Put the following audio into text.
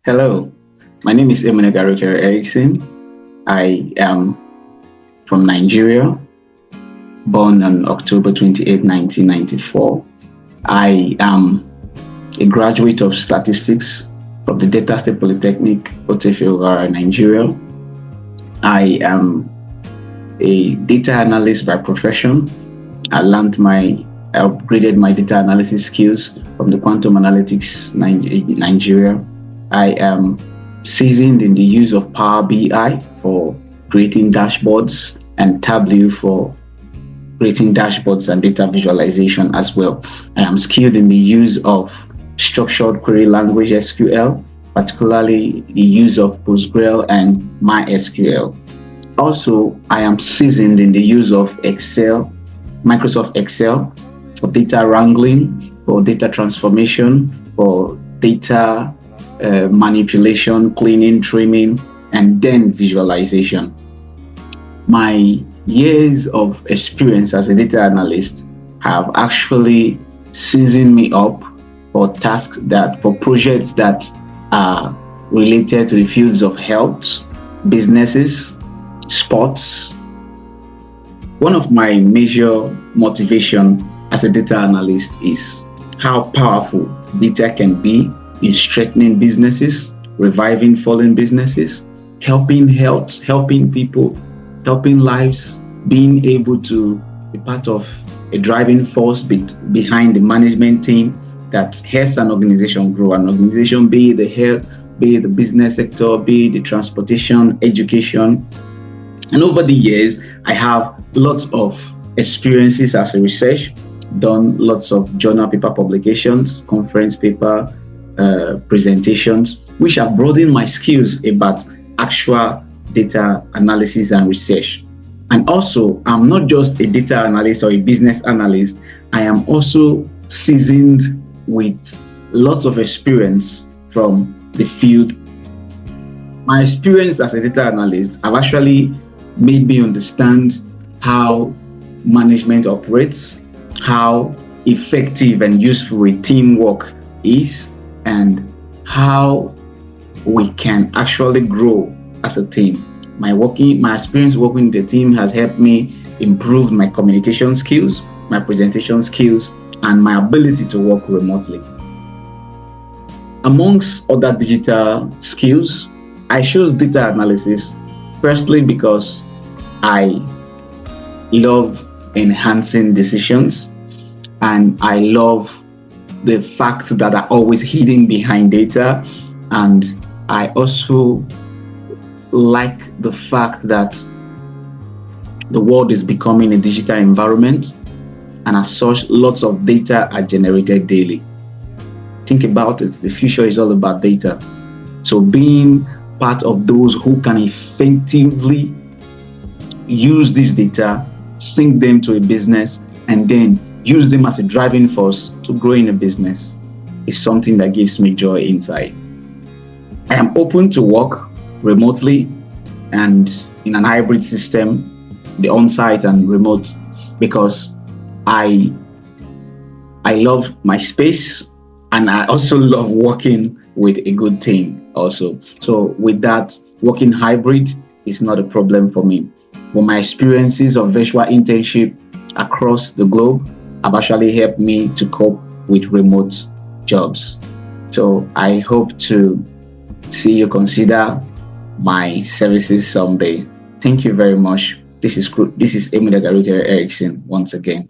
Hello, my name is Emine Erickson. I am from Nigeria, born on October 28, 1994. I am a graduate of statistics from the Delta State Polytechnic, Otefioga, Nigeria. I am a data analyst by profession. I upgraded my data analysis skills from the quantum analytics Nigeria. I am seasoned in the use of Power BI for creating dashboards and Tableau for creating dashboards and data visualization as well. I am skilled in the use of structured query language SQL, particularly the use of PostgreSQL and MySQL. Also, I am seasoned in the use of Excel, Microsoft Excel, for data wrangling, for data transformation, for data manipulation, cleaning, trimming, and then visualization. My years of experience as a data analyst have actually seasoned me up for projects that are related to the fields of health, businesses, sports. One of my major motivation as a data analyst is how powerful data can be in strengthening businesses, reviving fallen businesses, helping health, helping people, helping lives, being able to be part of a driving force behind the management team that helps an organization grow. An organization, be it the health, be it the business sector, be it the transportation, education. And over the years, I have lots of experiences as a research, done lots of journal paper publications, conference paper, presentations, which have broadened my skills about actual data analysis and research. And also, I'm not just a data analyst or a business analyst, I am also seasoned with lots of experience from the field. My experience as a data analyst have actually made me understand how management operates, how effective and useful a teamwork is, and how we can actually grow as a team. My experience working in the team has helped me improve my communication skills, my presentation skills, and my ability to work remotely. Amongst other digital skills, I chose data analysis firstly because I love enhancing decisions, and I love the fact that are always hidden behind data, and I also like the fact that the world is becoming a digital environment, and as such, lots of data are generated daily. Think about it, the future is all about data. So being part of those who can effectively use this data, sync them to a business, and then use them as a driving force to grow in a business is something that gives me joy inside. I am open to work remotely and in an hybrid system, the on-site and remote, because I love my space, and I also love working with a good team also. So with that, working hybrid is not a problem for me. But my experiences of virtual internship across the globe have actually helped me to cope with remote jobs. So I hope to see you consider my services someday. Thank you very much. This is Emile Erickson once again.